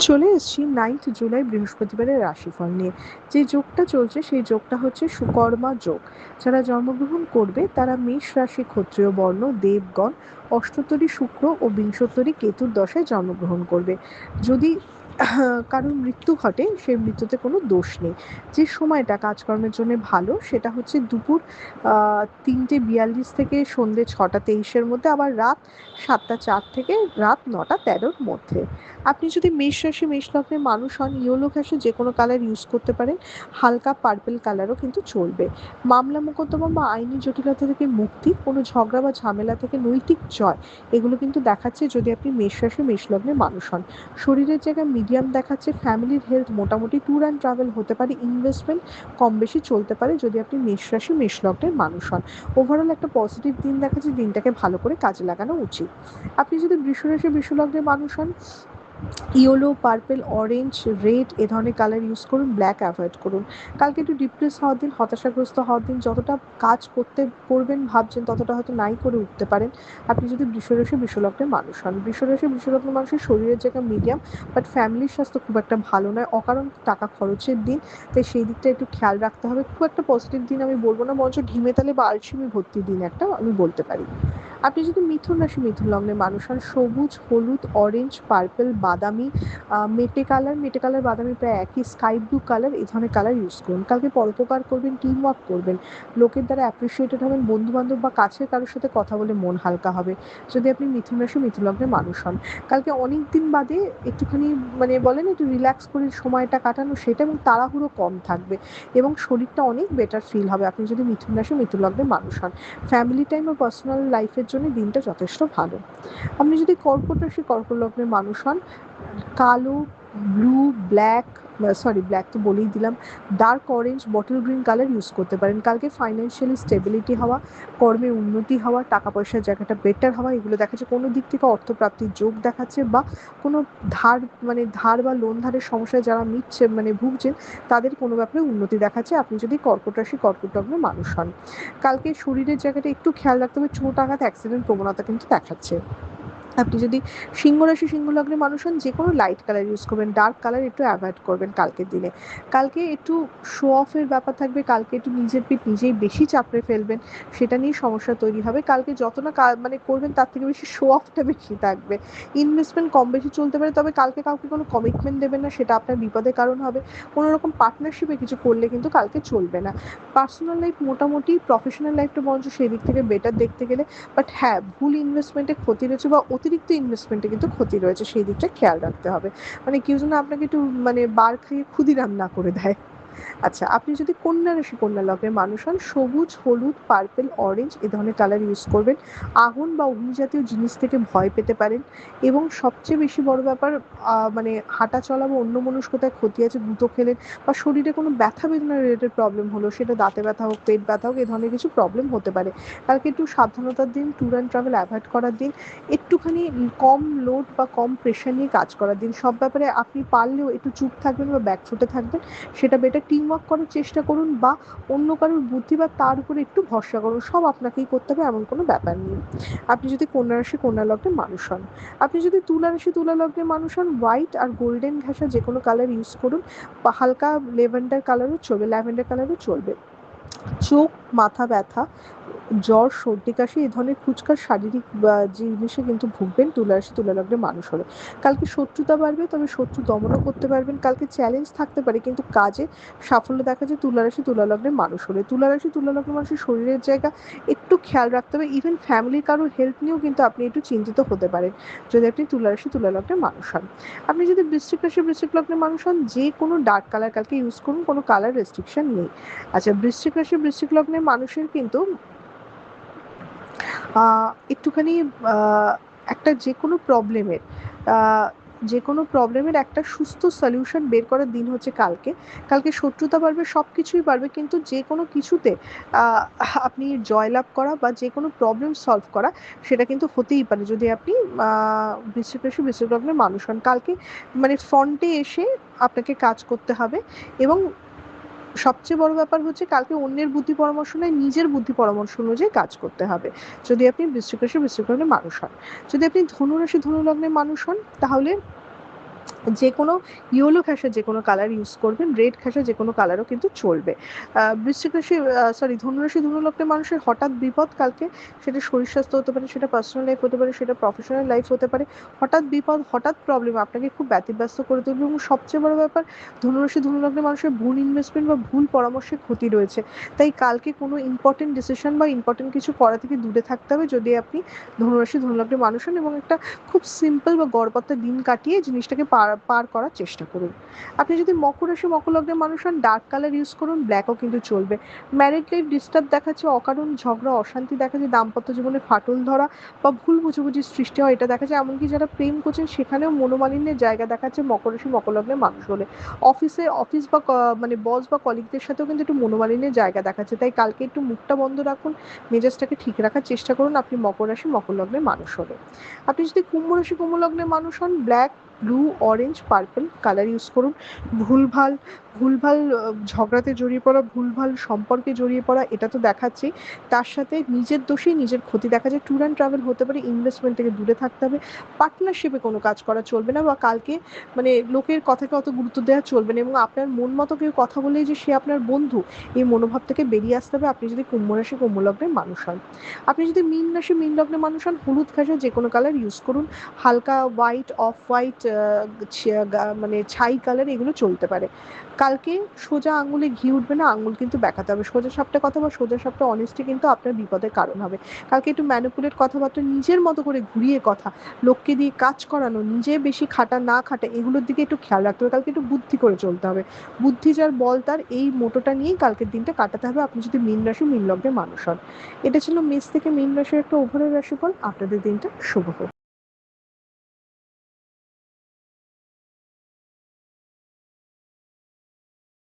চলে এসেছি 9th জুলাই বৃহস্পতিবারের রাশিফল নিয়ে। যে যোগটা চলছে সেই যোগটা হচ্ছে সুকর্মা যোগ। যারা জন্মগ্রহণ করবে তারা মেষ রাশি, ক্ষত্রিয় বর্ণ, দেবগণ, অষ্টত্তরী শুক্র ও বিংশোত্তরী কেতুর দশায় জন্মগ্রহণ করবে। যদি কারোর মৃত্যু ঘটে সেই মৃত্যুতে কোনো দোষ নেই। যে সময়টা কাজকর্মের জন্য ভালো সেটা হচ্ছে দুপুর 3:42 থেকে সন্ধ্যে 6:23-এর মধ্যে, আবার রাত 7:04 থেকে রাত 9:13-র মধ্যে। আপনি যদি মেষ রাশি মেষ লগ্নের মানুষ হন, ইয়েলো ঘাসে যে কোনো কালার ইউজ করতে পারেন, হালকা পার্পল কালারও কিন্তু চলবে। মামলা মোকদ্দমা বা আইনি জটিলতা থেকে মুক্তি, কোনো ঝগড়া বা ঝামেলা থেকে নৈতিক জয়, এগুলো কিন্তু দেখাচ্ছে যদি আপনি মেষ রাশি মেষ লগ্নের মানুষ হন। শরীরের জায়গায় মিডিয়াম দেখাচ্ছে, ফ্যামিলির হেলথ মোটামুটি, ট্যুর অ্যান্ড ট্রাভেল হতে পারে, ইনভেস্টমেন্ট কম বেশি চলতে পারে যদি আপনি মেষ রাশি মেষ লগ্নের মানুষ হন। ওভারঅল একটা পজিটিভ দিন দেখাচ্ছে, দিনটাকে ভালো করে কাজে লাগানো উচিত। আপনি যদি বৃষ রাশি বৃষ লগ্নের মানুষ হন, ইয়েলো, পার্পল, অরেঞ্জ, রেড এ ধরনের কালার ইউজ করুন, ব্ল্যাক অ্যাভয়েড করুন। কালকে একটু ডিপ্রেস হওয়ার দিন, হতাশাগ্রস্ত হওয়ার দিন। যতটা কাজ করবেন ভাবছেন ততটা হয়তো নাই করে উঠতে পারেন আপনি যদি বৃষরাশি বৃষলগ্নের মানুষ হন। বৃষরাশি বৃষলগ্নের মানুষের শরীরের জায়গা মিডিয়াম, বাট ফ্যামিলির স্বাস্থ্য খুব একটা ভালো নয়, অকারণ টাকা খরচের দিন, তাই সেই দিকটা একটু খেয়াল রাখতে হবে। খুব একটা পজিটিভ দিন আমি বলবো না, বরঞ্চ ঢিমে তালে বা আলসেমি ভর্তি দিন একটা আমি বলতে পারি। আপনি যদি মিথুন রাশি মিথুন লগ্নের মানুষ হন, সবুজ, হলুদ, অরেঞ্জ, পার্পল, বাদামি, মেটে কালার বাদামি প্রায় একই, স্কাই ব্লু কালার এই ধরনের কালার ইউজ করুন। কালকে পরোপকার করবেন, টিম ওয়ার্ক করবেন, লোকের দ্বারা অ্যাপ্রিসিয়েটেড হবেন, বন্ধু বান্ধব বা কাছের কারোর সাথে কথা বলে মন হালকা হবে যদি আপনি মিথুন রাশি মিথুন লগ্নের মানুষ হন। কালকে অনেক দিন বাদে একটুখানি বলেন একটু রিল্যাক্স করে সময়টা কাটানো সেটা, এবং তাড়াহুড়ো কম থাকবে এবং শরীরটা অনেক বেটার ফিল হবে আপনি যদি মিথুন রাশি মিথুন লগ্নের মানুষ হন। ফ্যামিলি টাইম ও পার্সোনাল লাইফের জন্য দিনটা যথেষ্ট ভালো। আপনি যদি কর্কট রাশি কর্কট লগ্নের মানুষ হন, কালো, ব্লু, ব্ল্যাক, ব্ল্যাক তো বলেই দিলাম, dark orange, bottle green colour use করতে পারেন। কালকে ফাইন্যান্সিয়ালি স্টেবিলিটি হওয়া, কর্মে উন্নতি হওয়া, টাকা পয়সার জায়গাটা বেটার হওয়া, এগুলো দেখাচ্ছে। কোনো দিক থেকে অর্থপ্রাপ্তির যোগ দেখাচ্ছে, বা কোনো ধার ধার বা লোন ধারের সমস্যায় যারা ভুগছেন তাদের কোনো ব্যাপারে উন্নতি দেখাচ্ছে আপনি যদি কর্কট রাশি কর্কট লগ্নের মানুষ হন। কালকে শরীরের জায়গাটা একটু খেয়াল রাখতে হবে, চোট আঘাত অ্যাক্সিডেন্ট প্রবণতা কিন্তু দেখাচ্ছে। আপনি যদি সিংহ রাশি সিংহ লগ্নের মানুষ হন, যে কোনো লাইট কালার ইউজ করবেন, ডার্ক কালার একটু অ্যাভয়েড করবেন কালকের দিনে। কালকে একটু শো অফের ব্যাপার থাকবে, কালকে একটু নিজের পিঠ নিজেই বেশি চাপড়ে ফেলবেন, সেটা নিয়ে সমস্যা তৈরি হবে। কালকে যত না করবেন তার থেকে বেশি শো অফটা বেশি থাকবে। ইনভেস্টমেন্ট কম বেশি চলতে পারে, তবে কালকে কাউকে কোনো কমিটমেন্ট দেবেন না, সেটা আপনার বিপদের কারণ হবে। কোনো রকম পার্টনারশিপে কিছু করলে কিন্তু কালকে চলবে না। পার্সোনাল লাইফ মোটামুটি, প্রফেশনাল লাইফটা বরঞ্চ সেই দিক থেকে বেটার দেখতে গেলে, বাট হ্যাঁ, ভুল ইনভেস্টমেন্টে ক্ষতি রয়েছে বা অতিরিক্ত ইনভেস্টমেন্টে কিন্তু ক্ষতি রয়েছে, সেই দিকটা খেয়াল রাখতে হবে। কেউ যেন আপনাকে একটু বার খাইয়ে ক্ষুদিরাম না করে দেয়। আচ্ছা, আপনি যদি কন্যা রাশি কন্যা লগ্নের মানুষ হন, সবুজ, হলুদ, পার্পল, অরেঞ্জ এ ধরনের কালার ইউজ করবেন। আগুন বা অগ্নি জাতীয় জিনিস থেকে ভয় পেতে পারেন, এবং সবচেয়ে বেশি বড় ব্যাপার, হাঁটা চলা বা অন্যমনস্কতায় ক্ষতি আছে, গুঁতো খেলেন বা শরীরে কোনো ব্যথা বেদনা রিলেটেড প্রবলেম হলো, সেটা দাঁতে ব্যথা হোক, পেট ব্যথা হোক, এ ধরনের কিছু প্রবলেম হতে পারে। কালকে একটু সাবধানতার দিন, ট্যুর অ্যান্ড ট্রাভেল অ্যাভয়েড করার দিন, একটুখানি কম লোড বা কম প্রেশার নিয়ে কাজ করার দিন। সব ব্যাপারে আপনি পারলেও একটু চুপ থাকবেন বা ব্যাকফুটে থাকবেন, সেটা বেটার। টিম ওয়ার্ক করার চেষ্টা করুন, বা অন্য কারোর বুদ্ধি বা তার উপরে একটু ভরসা করুন, সব আপনাকেই করতে হবে এমন কোনো ব্যাপার নেই। আপনি যদি কন্যা রাশি কন্যা লগ্নের মানুষ হন, আপনি যদি তুলা রাশি তুলা লগ্নের মানুষ হন, হোয়াইট আর গোল্ডেন ঘেঁষা যে কোনো কালার ইউজ করুন, বা হালকা ল্যাভেন্ডার কালারও চলবে। চোখ, মাথা ব্যথা, জ্বর, সর্দি কাশি এ ধরনের কুচকার শারীরিক জিনিসে কিন্তু ভুগবেন তুলা রাশি তুলা লগ্নের মানুষ হলে। কালকে শত্রুতা বাড়বে, তবে শত্রু দমনও করতে পারবেন। কালকে চ্যালেঞ্জ থাকতে পারে, কিন্তু কাজে সাফল্য দেখা যায় তুলা রাশি তুলা লগ্নের মানুষ হলে। তুলা রাশি তুলা লগ্নের মানুষের শরীরের জায়গা একটু খেয়াল রাখতে হবে, ইভেন ফ্যামিলির কারোর হেলথ নিয়েও কিন্তু আপনি একটু চিন্তিত হতে পারেন যদি আপনি তুলা রাশি তুলা লগ্নের মানুষ হন। আপনি যদি বৃশ্চিক রাশি বৃশ্চিক লগ্নের মানুষ হন, যে কোনো ডার্ক কালার কালকে ইউজ করুন, কোনো কালার রেস্ট্রিকশন নেই। আচ্ছা, বৃশ্চিক রাশি বৃশ্চিক লগ্নের মানুষের কিন্তু একটুখানি একটা যে কোনো প্রবলেমের একটা সুস্থ সলিউশন বের করার দিন হচ্ছে কালকে। কালকে শত্রুতা বাড়বে, সব কিছুই বাড়বে, কিন্তু যে কোনো কিছুতে আপনি জয়লাভ করা বা যে কোনো প্রবলেম সলভ করা, সেটা কিন্তু হতেই পারে যদি আপনি বৃশ্চিক রাশি বৃশ্চিক লগ্নের মানুষ হন। কালকে ফ্রন্টে এসে আপনাকে কাজ করতে হবে, এবং সবচেয়ে বড় ব্যাপার হচ্ছে কালকে অন্যের বুদ্ধি পরামর্শ নয়, নিজের বুদ্ধি পরামর্শ অনুযায়ী কাজ করতে হবে যদি আপনি বৃশ্চিক রাশি বৃশ্চিক লগ্নের মানুষ হন। যদি আপনি ধনু রাশি ধনু লগ্নের মানুষ হন, তাহলে যে কোনো ইয়েলো ঘেঁষা যে কোনো কালার ইউজ করবেন, রেড ঘেঁষা যে কোনো কালারও কিন্তু চলবে। বৃশ্চিক রাশি ধনুরাশি ধনুলগ্নের মানুষের হঠাৎ বিপদ কালকে, সেটা শরীর স্বাস্থ্য হতে পারে, সেটা পার্সোনাল লাইফ হতে পারে, সেটা প্রফেশনাল লাইফ হতে পারে। হঠাৎ বিপদ, হঠাৎ প্রবলেম আপনাকে খুব ব্যতিব্যস্ত করে তুলবে, এবং সবচেয়ে বড় ব্যাপার, ধনুরাশি ধনুলগ্নের মানুষের ভুল ইনভেস্টমেন্ট বা ভুল পরামর্শে ক্ষতি রয়েছে। তাই কালকে কোনো ইম্পর্টেন্ট ডিসিশন বা ইম্পর্টেন্ট কিছু করা থেকে দূরে থাকতে হবে যদি আপনি ধনুরাশি ধনুলগ্নের মানুষ হন, এবং একটা খুব সিম্পল বা গড়পড়তা দিন কাটিয়ে জিনিসটাকে পার পার করার চেষ্টা করুন। আপনি যদি মকর রাশি মকর লগ্নের মানুষ হন, ডার্ক কালার ইউজ করুন, ব্ল্যাকও কিন্তু চলবে। ম্যারিড লাইফ ডিস্টার্ব দেখাচ্ছে, অকারণ ঝগড়া অশান্তি দেখাচ্ছে, দাম্পত্য জীবনে ফাটল ধরা বা ভুল বুঝাবুঝির সৃষ্টি হয় এটা দেখাচ্ছে। এমনকি যারা প্রেম করছেন সেখানেও মনোমালিন্যের জায়গা দেখাচ্ছে মকর রাশি মকর লগ্নের মানুষ হলে। অফিস বা মানে বস বা কলিগদের সাথেও কিন্তু একটু মনোমালিন্যের জায়গা দেখাচ্ছে। তাই কালকে একটু মুখটা বন্ধ রাখুন, মেজাজটাকে ঠিক রাখার চেষ্টা করুন আপনি মকর রাশি মকর লগ্নের মানুষ হলে। আপনি যদি কুম্ভ রাশি কুম্ভ লগ্নের মানুষ হন, black, blue, orange, purple colour use করুন। ভুলভাল ভুলভাল ঝগড়াতে জড়িয়ে পড়া, ভুলভাল সম্পর্কে জড়িয়ে পড়া এটা তো দেখাচ্ছেই। তার সাথে নিজের দোষেই নিজের ক্ষতি দেখা যায়। ট্যুর অ্যান্ড ট্রাভেল হতে পারে, ইনভেস্টমেন্ট থেকে দূরে থাকতে হবে। পার্টনারশিপে কোনো কাজ করা চলবে না, বা কালকে মানে লোকের কথাকে অত গুরুত্ব দেওয়া চলবে না, এবং আপনার মন মতো কেউ কথা বলেই যে সে আপনার বন্ধু, এই মনোভাব থেকে বেরিয়ে আসতে হবে আপনি যদি কুম্ভ রাশি কুম্ভ লগ্নের মানুষ হন। আপনি যদি মীন রাশি মীন লগ্নের মানুষ হন, হলুদ ঘাসের যে কোনো কালার ইউজ করুন। হালকা হোয়াইট, অফ হোয়াইট, মানে ছাই কালার এগুলো চলতে পারে। কালকে সোজা আঙুলে ঘি উঠবে না, আঙুল কিন্তু বেঁকাতে হবে। সোজা সাপটা কথা বা সোজা সাপটা অনেস্টি কিন্তু আপনার বিপদের কারণ হবে। কালকে একটু ম্যানিপুলেট কথাবার্তা, নিজের মতো করে ঘুরিয়ে কথা, লোককে দিয়ে কাজ করানো, নিজে বেশি খাটা না খাটা, এগুলোর দিকে একটু খেয়াল রাখতে হবে। কালকে একটু বুদ্ধি করে চলতে হবে। বুদ্ধি যার বল তার, এই মোটোটা নিয়েই কালকের দিনটা কাটাতে হবে আপনি যদি মীন রাশি মীন লগ্নের মানুষ হন। এটা ছিল মেষ থেকে মীন রাশির একটা ওভারঅল রাশিফল। আপনাদের দিনটা শুভ হোক।